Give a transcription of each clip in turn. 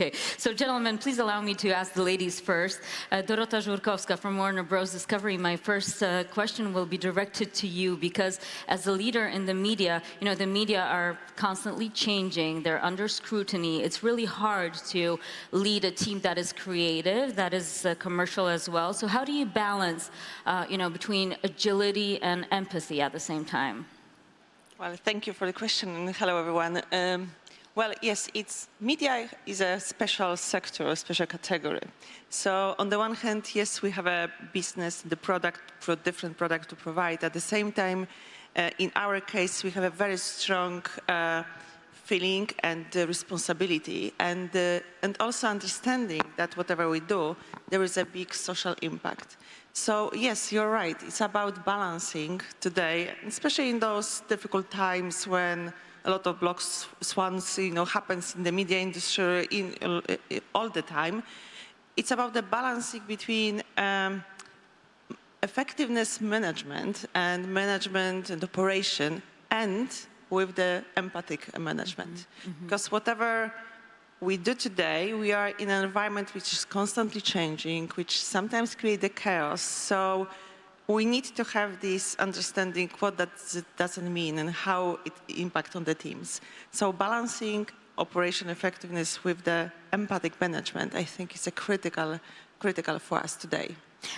Okay, so gentlemen, please allow me to ask the ladies first. Dorota Żurkowska from Warner Bros. Discovery, my first question will be directed to you because as a leader in the media, you know, the media are constantly changing, they're under scrutiny. It's really hard to lead a team that is creative, that is commercial as well. So how do you balance, you know, between agility and empathy at the same time? Well, thank you for the question, and hello, everyone. Well, yes, media is a special sector, a special category. So on the one hand, yes, we have a business, the different product to provide. At the same time, in our case, we have a very strong feeling and responsibility, and also understanding that whatever we do, there is a big social impact. So yes, you're right. It's about balancing today, especially in those difficult times when a lot of black swans, you know, happens in the media industry all the time. It's about the balancing between effectiveness management and operation, and with the empathic management. Because whatever we do today, we are in an environment which is constantly changing, which sometimes creates the chaos. So we need to have this understanding what that doesn't mean and how it impacts on the teams. So balancing operation effectiveness with the empathic management, I think, is a critical for us today.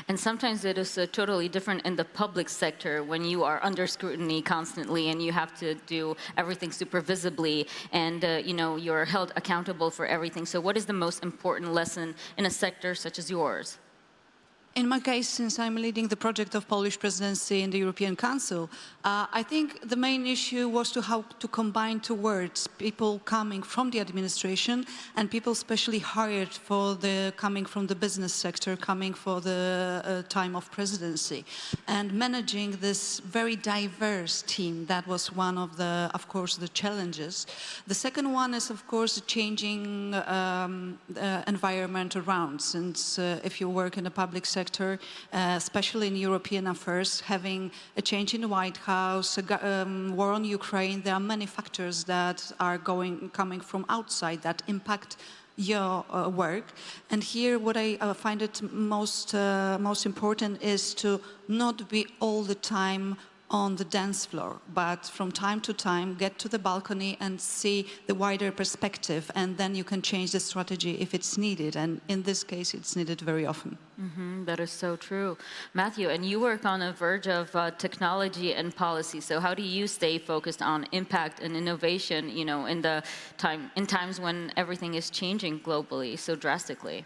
And sometimes it is totally different in the public sector when you are under scrutiny constantly and you have to do everything super visibly and you know, you're held accountable for everything. So what is the most important lesson in a sector such as yours? In my case, since I'm leading the project of Polish presidency in the European Council, I think the main issue was how to combine two words, people coming from the administration and people specially hired coming from the business sector, coming for the time of presidency. And managing this very diverse team, that was one of the, of course, the challenges. The second one is, of course, the changing environment around, since if you work in the public sector, especially in European affairs, having a change in the White House, war on Ukraine, there are many factors that are coming from outside that impact your work. And here what I find it most important is to not be all the time on the dance floor, but from time to time get to the balcony and see the wider perspective, and then you can change the strategy if it's needed, and in this case it's needed very often. That is so true. Matthew, and you work on the verge of technology and policy, so how do you stay focused on impact and innovation, you know, in times when everything is changing globally so drastically?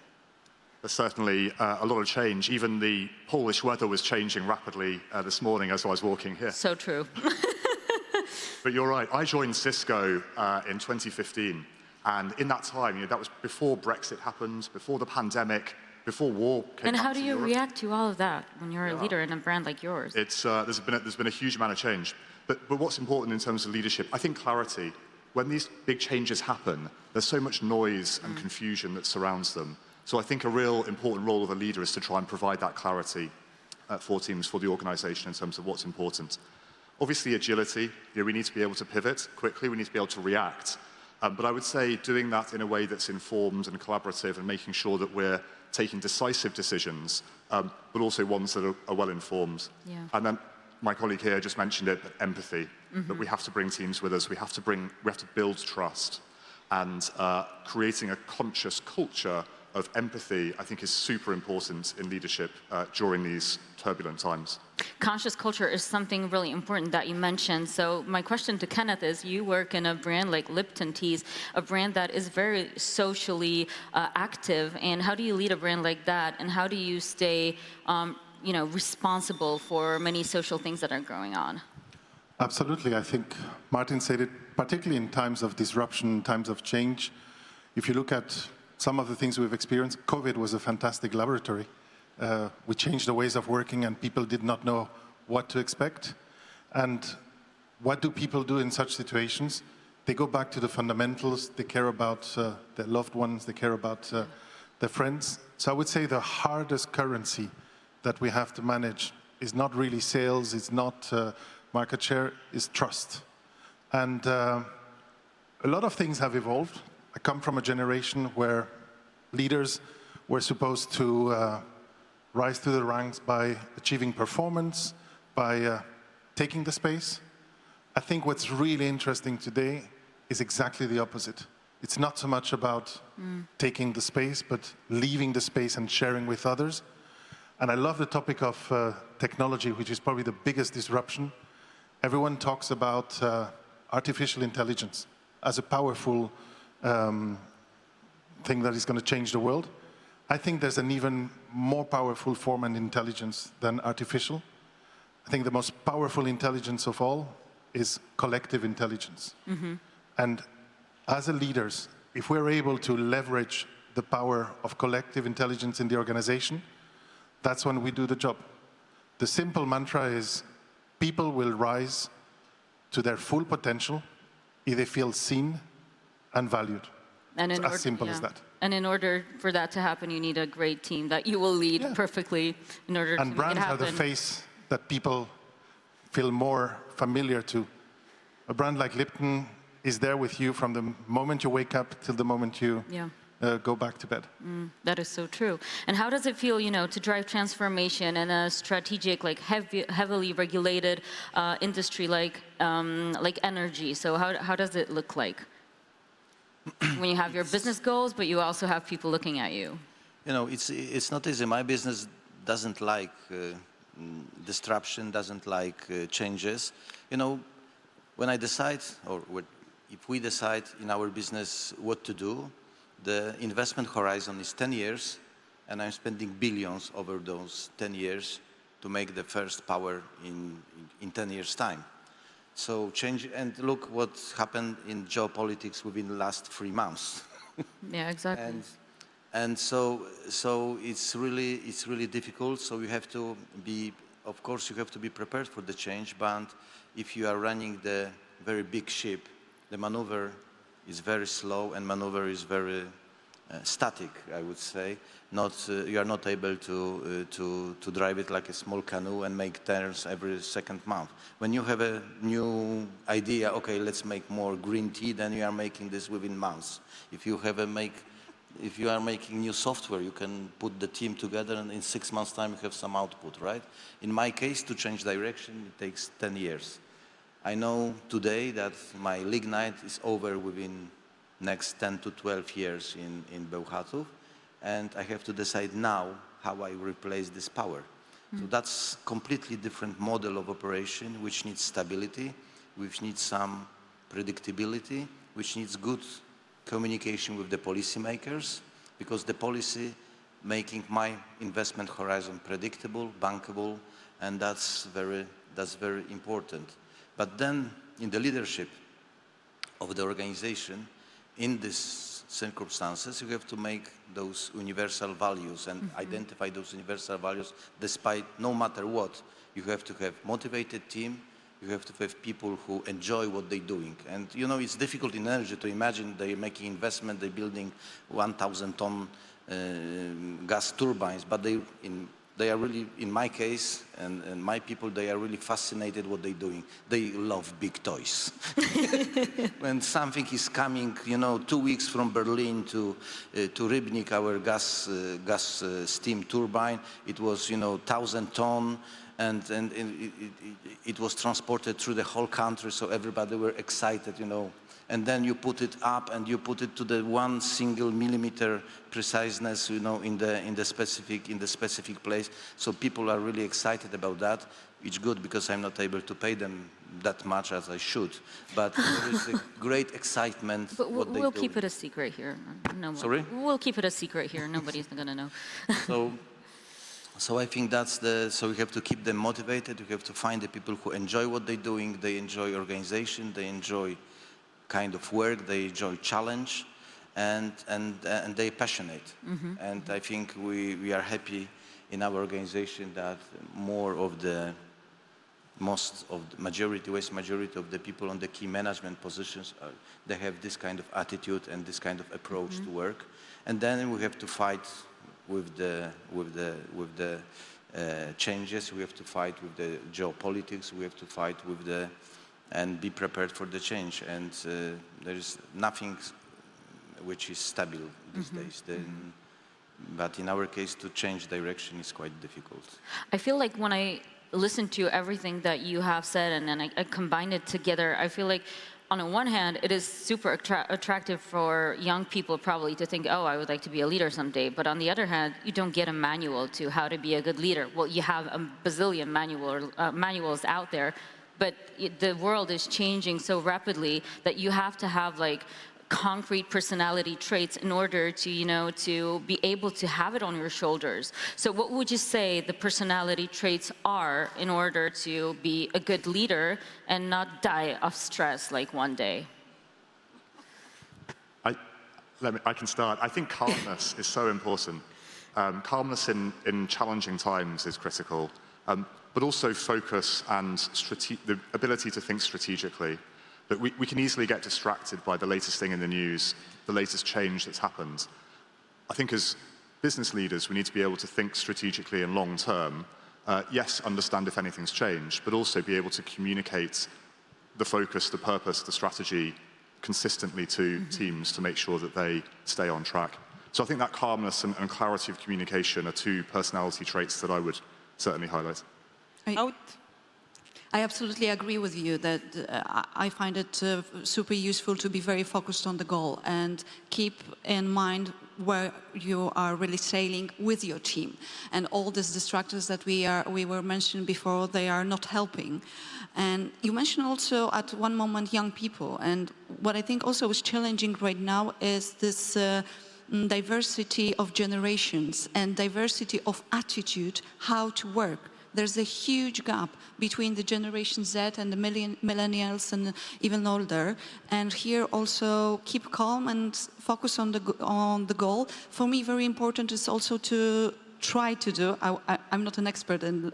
There's certainly a lot of change. Even the Polish weather was changing rapidly this morning as I was walking here. So true. But you're right. I joined Cisco in 2015. And in that time, you know, that was before Brexit happened, before the pandemic, before war came. And how do you react to all of that when you're a leader in a brand like yours? There's been a huge amount of change. But what's important in terms of leadership, I think clarity. When these big changes happen, there's so much noise and confusion that surrounds them. So I think a real important role of a leader is to try and provide that clarity for teams, for the organization in terms of what's important. Obviously, agility, you know, we need to be able to pivot quickly, we need to be able to react. But I would say doing that in a way that's informed and collaborative and making sure that we're taking decisive decisions, but also ones that are well informed. Yeah. And then my colleague here just mentioned it, but empathy, that we have to bring teams with us, we have to build trust, and creating a conscious culture of empathy, I think, is super important in leadership during these turbulent times. Conscious culture is something really important that you mentioned. So my question to Kenneth is, you work in a brand like Lipton teas, a brand that is very socially active, and how do you lead a brand like that, and how do you stay you know, responsible for many social things that are going on? Absolutely. I think Martin said it, particularly in times of disruption, times of change. If you look at some of the things we've experienced, COVID was a fantastic laboratory. We changed the ways of working and people did not know what to expect. And what do people do in such situations? They go back to the fundamentals, they care about their loved ones, they care about their friends. So I would say the hardest currency that we have to manage is not really sales, it's not market share, is trust. And a lot of things have evolved. I come from a generation where leaders were supposed to rise through the ranks by achieving performance, by taking the space. I think what's really interesting today is exactly the opposite. It's not so much about taking the space, but leaving the space and sharing with others. And I love the topic of technology, which is probably the biggest disruption. Everyone talks about artificial intelligence as a powerful thing that is going to change the world. I think there's an even more powerful form of intelligence than artificial. I think the most powerful intelligence of all is collective intelligence. And as leaders, if we're able to leverage the power of collective intelligence in the organization, that's when we do the job. The simple mantra is people will rise to their full potential if they feel seen and valued. And It's as simple as that. And in order for that to happen, you need a great team that you will lead perfectly in order to make it happen. And brands are the face that people feel more familiar to. A brand like Lipton is there with you from the moment you wake up till the moment you go back to bed. That is so true. And how does it feel, to drive transformation in a strategic, heavily regulated industry like energy? So how does it look like when you have your business goals, but you also have people looking at you? It's not easy. My business doesn't like disruption, doesn't like changes. When I decide, or if we decide in our business what to do, the investment horizon is 10 years, and I'm spending billions over those 10 years to make the first power in 10 years' time. So change, and look what happened in geopolitics within the last 3 months. Yeah, exactly. And so it's really difficult. So you have to be, of course, you have to be prepared for the change. But if you are running the very big ship, the maneuver is very slow, and maneuver is very static, I would say. You are not able to drive it like a small canoe and make turns every second month. When you have a new idea, okay, let's make more green tea, then you are making this within months. If you are making new software, you can put the team together, and in 6 months' time you have some output, right? In my case, to change direction, it takes 10 years. I know today that my lignite is over within next 10 to 12 years in Bełchatów, and I have to decide now how I replace this power. So that's completely different model of operation, which needs stability, which needs some predictability, which needs good communication with the policymakers, because the policy making my investment horizon predictable, bankable, and that's very important. But then in the leadership of the organization, in these circumstances, you have to make those universal values and identify those universal values despite, no matter what. You have to have motivated team, you have to have people who enjoy what they're doing. And it's difficult in energy to imagine they're making investment, they're building 1,000-ton gas turbines, but they are really, in my case, and my people, they are really fascinated what they're doing. They love big toys. When something is coming, 2 weeks from Berlin to Rybnik, our gas steam turbine, it was, 1,000 ton, and it was transported through the whole country, so everybody were excited, And then you put it up, and you put it to the 1 single millimeter preciseness, in the specific place. So people are really excited about that. It's good because I'm not able to pay them that much as I should. But there is a great excitement. But we'll keep it a secret here. No more. Sorry? We'll keep it a secret here. Nobody's going to know. So I think so we have to keep them motivated. We have to find the people who enjoy what they're doing. They enjoy organization. They enjoy kind of work. They enjoy challenge, and they're passionate. And I think we are happy in our organization that vast majority of the people on the key management positions, they have this kind of attitude and this kind of approach to work. And then we have to fight with the changes. We have to fight with the geopolitics. We have to fight and be prepared for the change. And there is nothing which is stable these days. But in our case, to change direction is quite difficult. I feel like when I listen to everything that you have said and then I combine it together, I feel like on the one hand, it is super attractive for young people probably to think, oh, I would like to be a leader someday. But on the other hand, you don't get a manual to how to be a good leader. Well, you have a bazillion manuals out there, but the world is changing so rapidly that you have to have like concrete personality traits in order to, you know, to be able to have it on your shoulders. So what would you say the personality traits are in order to be a good leader and not die of stress like one day? I can start. I think calmness is so important. Calmness in challenging times is critical, but also focus and the ability to think strategically. That we can easily get distracted by the latest thing in the news, the latest change that's happened. I think as business leaders, we need to be able to think strategically and long term. Yes, understand if anything's changed, but also be able to communicate the focus, the purpose, the strategy consistently to teams to make sure that they stay on track. So I think that calmness and clarity of communication are two personality traits that I would certainly highlight. I absolutely agree with you that I find it super useful to be very focused on the goal and keep in mind where you are really sailing with your team. And all these distractors that we were mentioned before, they are not helping. And you mentioned also at one moment young people. And what I think also is challenging right now is this diversity of generations and diversity of attitude, how to work. There's a huge gap between the Generation Z and the millennials and even older. And here also keep calm and focus on the goal. For me, very important is also to try to do, I'm not an expert in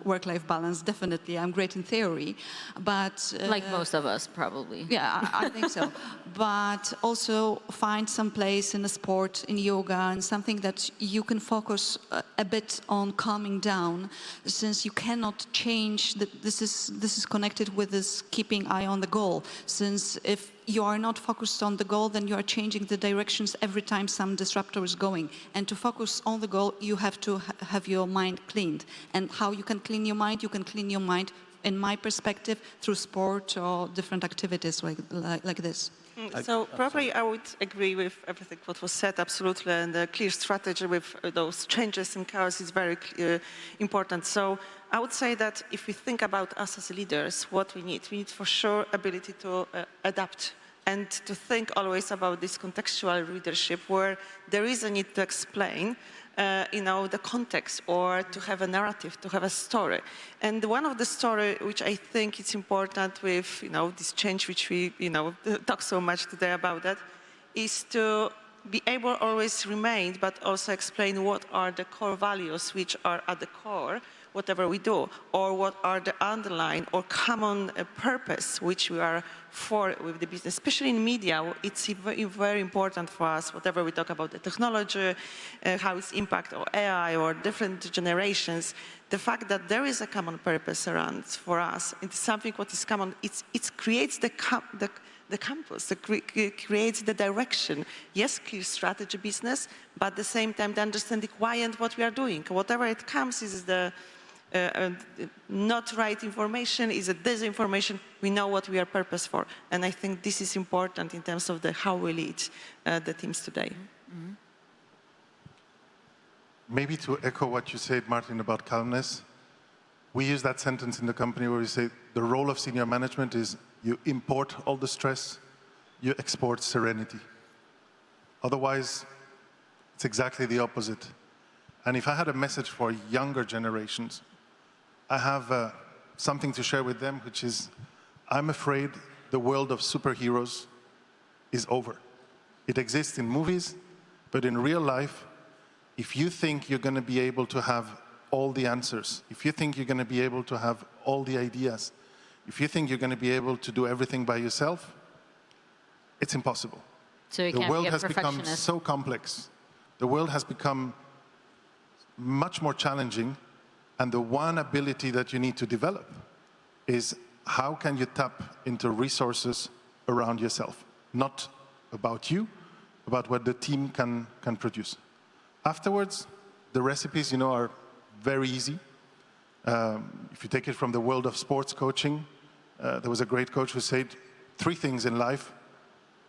work-life balance, definitely, I'm great in theory, but... like most of us, probably. Yeah, I think so. But also find some place in a sport, in yoga, and something that you can focus a bit on calming down, since you cannot change, this is connected with this keeping eye on the goal, since if you are not focused on the goal, then you are changing the directions every time some disruptor is going. And to focus on the goal, you have to have your mind cleaned. And how you can clean your mind? You can clean your mind, in my perspective, through sport or different activities like this. So probably I would agree with everything what was said, absolutely, and the clear strategy with those changes in chaos is very important. So I would say that if we think about us as leaders, what we need for sure ability to adapt and to think always about this contextual leadership where there is a need to explain the context or to have a narrative, to have a story. And one of the story which I think is important with, this change which we, talk so much today about that, is to be able always remain, but also explain what are the core values which are at the core, whatever we do, or what are the underlying or common purpose which we are for with the business. Especially in media, it's very important for us, whatever we talk about the technology, how it's impact or AI or different generations, the fact that there is a common purpose around for us, it's something what is common, it creates the campus, creates the direction. Yes, clear strategy business, but at the same time, the understanding why and what we are doing. Whatever it comes is the not right information, is a disinformation. We know what we are purpose for. And I think this is important in terms of how we lead the teams today. Mm-hmm. Maybe to echo what you said, Martin, about calmness, we use that sentence in the company where we say the role of senior management is you import all the stress, you export serenity. Otherwise, it's exactly the opposite. And if I had a message for younger generations, I have something to share with them, which is, I'm afraid the world of superheroes is over. It exists in movies, but in real life, if you think you're going to be able to have all the answers, if you think you're going to be able to have all the ideas, if you think you're going to be able to do everything by yourself, it's impossible. So you the can't world be a has become perfectionist. so complex. The world has become much more challenging, and the one ability that you need to develop is how can you tap into resources around yourself? Not about you, about what the team can produce. Afterwards, the recipes, are very easy. If you take it from the world of sports coaching, there was a great coach who said 3 things in life.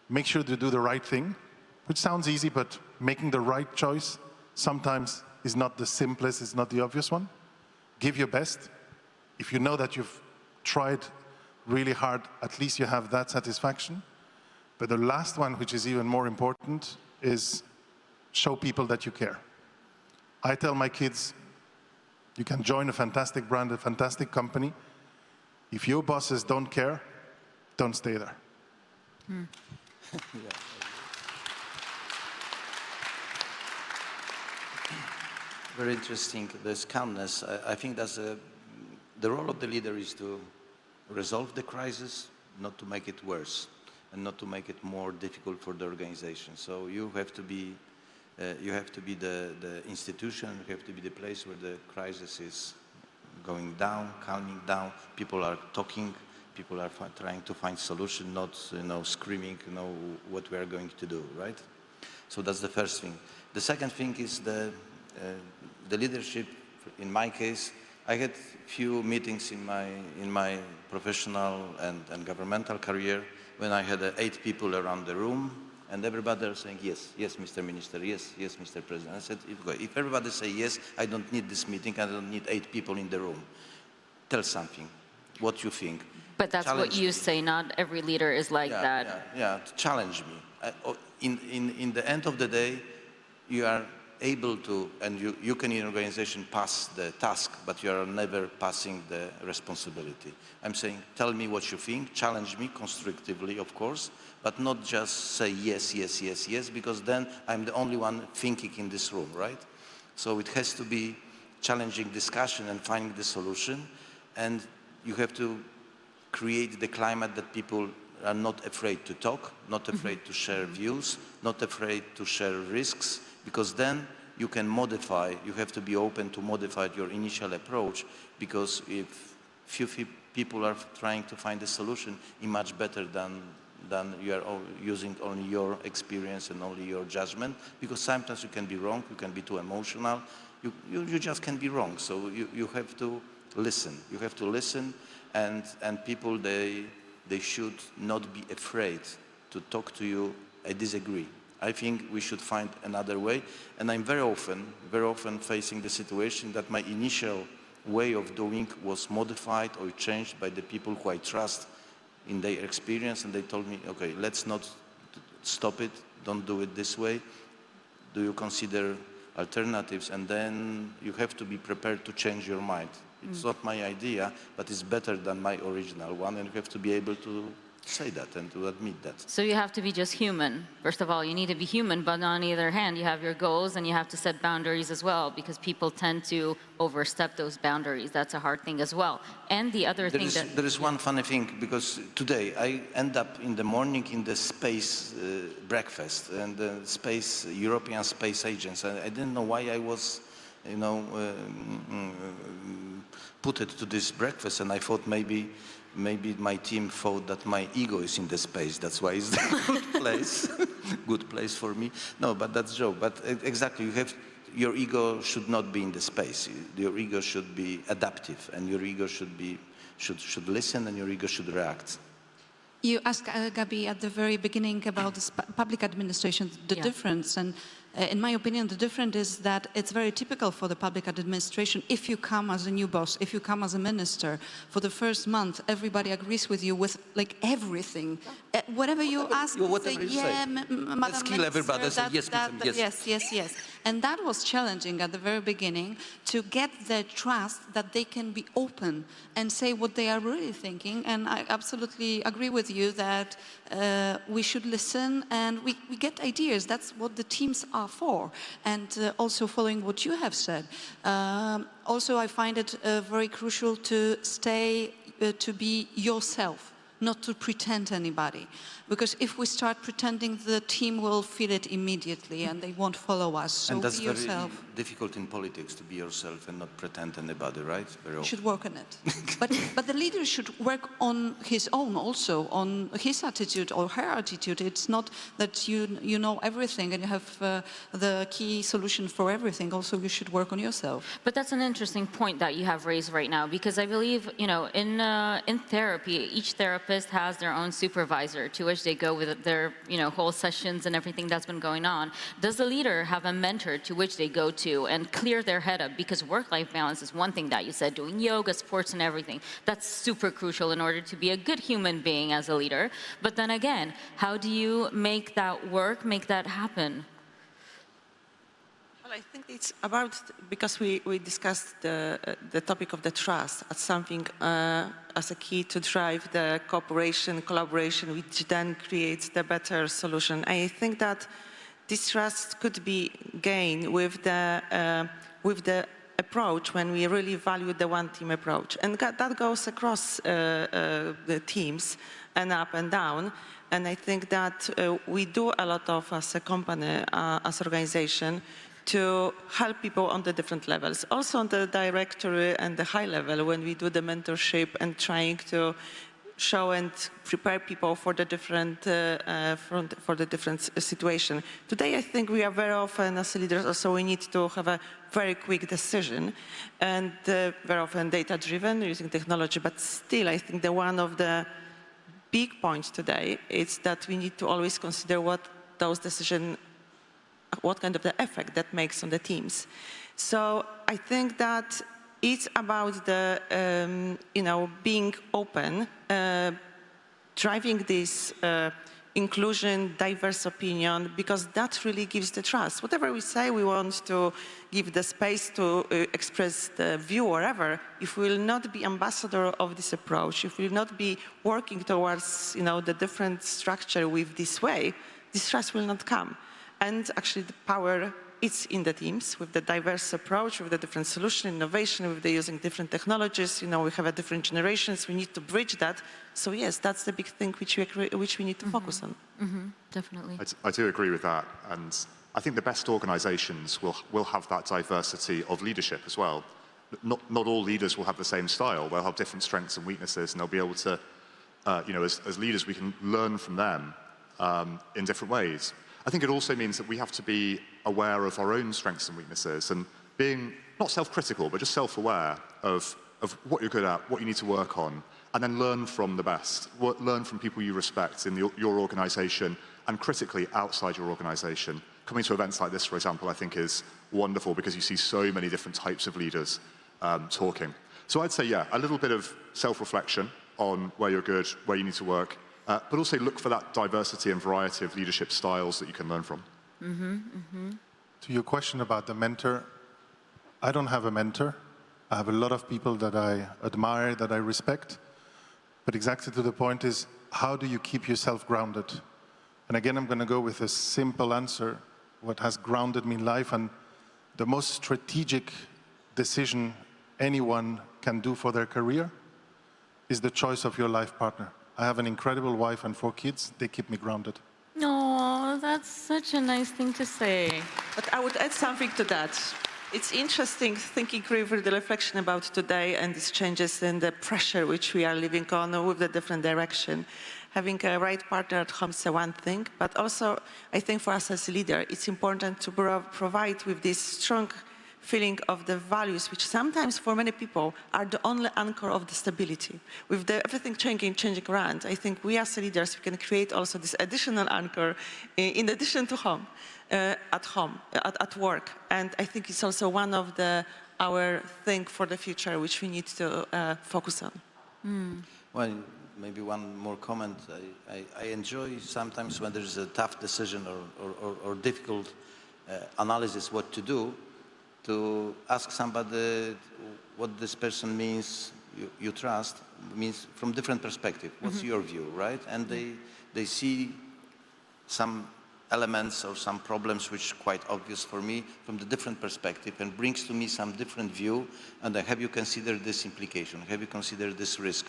Make sure to do the right thing, which sounds easy, but making the right choice sometimes is not the simplest, it's not the obvious one. Give your best. If you know that you've tried really hard, at least you have that satisfaction. But the last one, which is even more important, is show people that you care. I tell my kids, you can join a fantastic brand, a fantastic company. If your bosses don't care, don't stay there. Very interesting, this calmness. I think that's the role of the leader is to resolve the crisis, not to make it worse, and not to make it more difficult for the organization. So you have to be the institution, you have to be the place where the crisis is going down, calming down. People are talking, people are trying to find solution, not screaming, what we are going to do, right? So that's the first thing. The second thing is the leadership. In my case, I had few meetings in my professional and governmental career when I had 8 people around the room, and everybody was saying, yes, yes, Mr. Minister, yes, yes, Mr. President. I said, if everybody say yes, I don't need this meeting, I don't need 8 people in the room. Tell something, what you think. But that's Challenge what you me. say, not every leader is like that. Yeah, challenge me. In the end of the day, you are able to, and you can in an organization pass the task, but you are never passing the responsibility. I'm saying, tell me what you think, challenge me constructively, of course, but not just say yes, yes, yes, yes, because then I'm the only one thinking in this room, right? So it has to be challenging discussion and finding the solution, and you have to create the climate that people are not afraid to talk, not afraid to share views, not afraid to share risks, because then you can modify, you have to be open to modify your initial approach, because if few people are trying to find a solution, it's much better than you are using only your experience and only your judgment, because sometimes you can be wrong, you can be too emotional, you just can be wrong. So you have to listen. You have to listen, and people, they should not be afraid to talk to you. I disagree. I think we should find another way, and I'm very often facing the situation that my initial way of doing was modified or changed by the people who I trust in their experience, and they told me, okay, let's not stop it, don't do it this way, do you consider alternatives? And then you have to be prepared to change your mind. It's not my idea, but it's better than my original one, and you have to be able to say that and to admit that. So you have to be just human. First of all, you need to be human, but on the other hand, you have your goals and you have to set boundaries as well, because people tend to overstep those boundaries. That's a hard thing as well. And the other thing there is one funny thing, because today I end up in the morning in the space breakfast and the European Space Agency. I didn't know why I was, put it to this breakfast, and I thought maybe my team thought that my ego is in the space. That's why it's a good place for me. No, but that's a joke. But exactly, your ego should not be in the space. Your ego should be adaptive, and your ego should listen, and your ego should react. You asked, Gabi, at the very beginning about the public administration, the difference. And in my opinion, the difference is that it's very typical for the public administration. If you come as a new boss, if you come as a minister, for the first month, everybody agrees with you with like everything. Whatever you ask, whatever say, you say. Madam Let's kill everybody, say yes, yes, yes, yes. And that was challenging at the very beginning, to get their trust that they can be open and say what they are really thinking. And I absolutely agree with you that we should listen, and we get ideas. That's what the teams are for. And also following what you have said, also I find it very crucial to stay, to be yourself. not to pretend anybody. Because if we start pretending, the team will feel it immediately and they won't follow us. So And that's be very yourself. difficult in politics, to be yourself and not pretend anybody, right? Very You often. should work on it. but the leader should work on his own also, on his attitude or her attitude. It's not that you know everything and you have the key solution for everything. Also, you should work on yourself. But that's an interesting point that you have raised right now, because I believe, in therapy, each therapist has their own supervisor to which they go with their, whole sessions and everything that's been going on. Does the leader have a mentor to which they go to and clear their head up? Because work-life balance is one thing that you said, doing yoga, sports, and everything. That's super crucial in order to be a good human being as a leader. But then again, how do you make that work, make that happen? Well, I think it's about, because we discussed the topic of the trust as something as a key to drive the cooperation, collaboration, which then creates the better solution. I think that this trust could be gained with the approach when we really value the one team approach. And that goes across the teams and up and down. And I think that we do a lot of, as a company, as organization, to help people on the different levels. Also on the directory and the high level, when we do the mentorship and trying to show and prepare people for the different situation. Today, I think we are very often, as leaders, also we need to have a very quick decision, and very often data-driven, using technology. But still, I think that one of the big points today is that we need to always consider what those decisions, what kind of the effect that makes on the teams. So I think that it's about the, being open, driving this inclusion, diverse opinion, because that really gives the trust. Whatever we say, we want to give the space to express the view wherever. If we will not be ambassador of this approach, if we will not be working towards, the different structure with this way, this trust will not come. And actually the power, it's in the teams with the diverse approach, with the different solution, innovation, with the using different technologies. We have a different generations. We need to bridge that. So yes, that's the big thing which we need to focus on. Definitely. I do agree with that. And I think the best organizations will have that diversity of leadership as well. Not all leaders will have the same style. They'll have different strengths and weaknesses, and they'll be able to, as leaders, we can learn from them in different ways. I think it also means that we have to be aware of our own strengths and weaknesses, and being not self-critical, but just self-aware of what you're good at, what you need to work on, and then learn from the best. Learn from people you respect in your organization, and critically outside your organization. Coming to events like this, for example, I think is wonderful because you see so many different types of leaders talking. So I'd say, yeah, a little bit of self-reflection on where you're good, where you need to work, but also look for that diversity and variety of leadership styles that you can learn from. To your question about the mentor, I don't have a mentor. I have a lot of people that I admire, that I respect. But exactly to the point is, how do you keep yourself grounded? And again, I'm going to go with a simple answer. What has grounded me in life, and the most strategic decision anyone can do for their career is the choice of your life partner. I have an incredible wife and 4 kids. They keep me grounded. Oh, that's such a nice thing to say. But I would add something to that. It's interesting thinking through the reflection about today and these changes and the pressure which we are living on with the different direction. Having a right partner at home is one thing, but also I think for us as a leader, it's important to provide with this strong feeling of the values, which sometimes for many people are the only anchor of the stability. With everything changing around, I think we as leaders, we can create also this additional anchor in addition to home, at work. And I think it's also one of our thing for the future, which we need to focus on. Well, maybe one more comment. I enjoy sometimes when there's a tough decision or difficult analysis what to do, to ask somebody what this person means, you trust, means from different perspective. What's your view, right? And they see some elements or some problems which are quite obvious for me from the different perspective and brings to me some different view, and have you considered this implication? Have you considered this risk?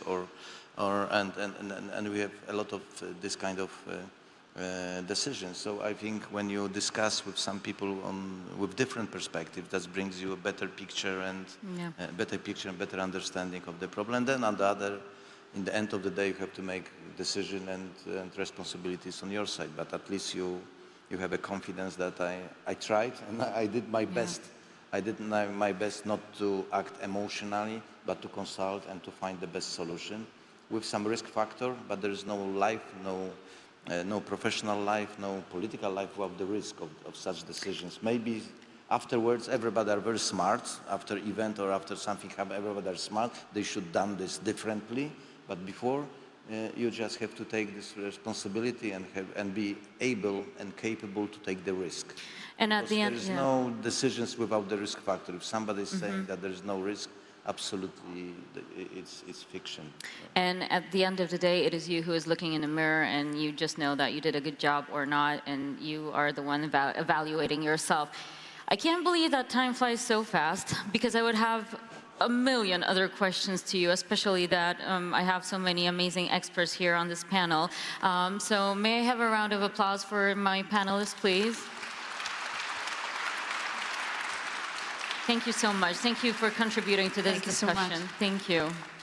And we have a lot of this kind of decisions. So I think when you discuss with some people with different perspectives, that brings you a better picture and better understanding of the problem. And then on the other, in the end of the day, you have to make decision and responsibilities on your side. But at least you have a confidence that I tried and I did my best. I did my best not to act emotionally, but to consult and to find the best solution with some risk factor. But there is no life, no professional life, no political life without the risk of such decisions. Maybe afterwards, everybody are very smart. After event or after something happens, everybody are smart. They should done this differently. But before, you just have to take this responsibility and be able and capable to take the risk. And at the end, there is no decisions without the risk factor. If somebody is saying that there is no risk, absolutely, it's fiction. And at the end of the day, it is you who is looking in the mirror, and you just know that you did a good job or not, and you are the one evaluating yourself. I can't believe that time flies so fast, because I would have a million other questions to you, especially that I have so many amazing experts here on this panel. So may I have a round of applause for my panelists, please? Thank you so much. Thank you for contributing to this discussion. Thank you so much. Thank you.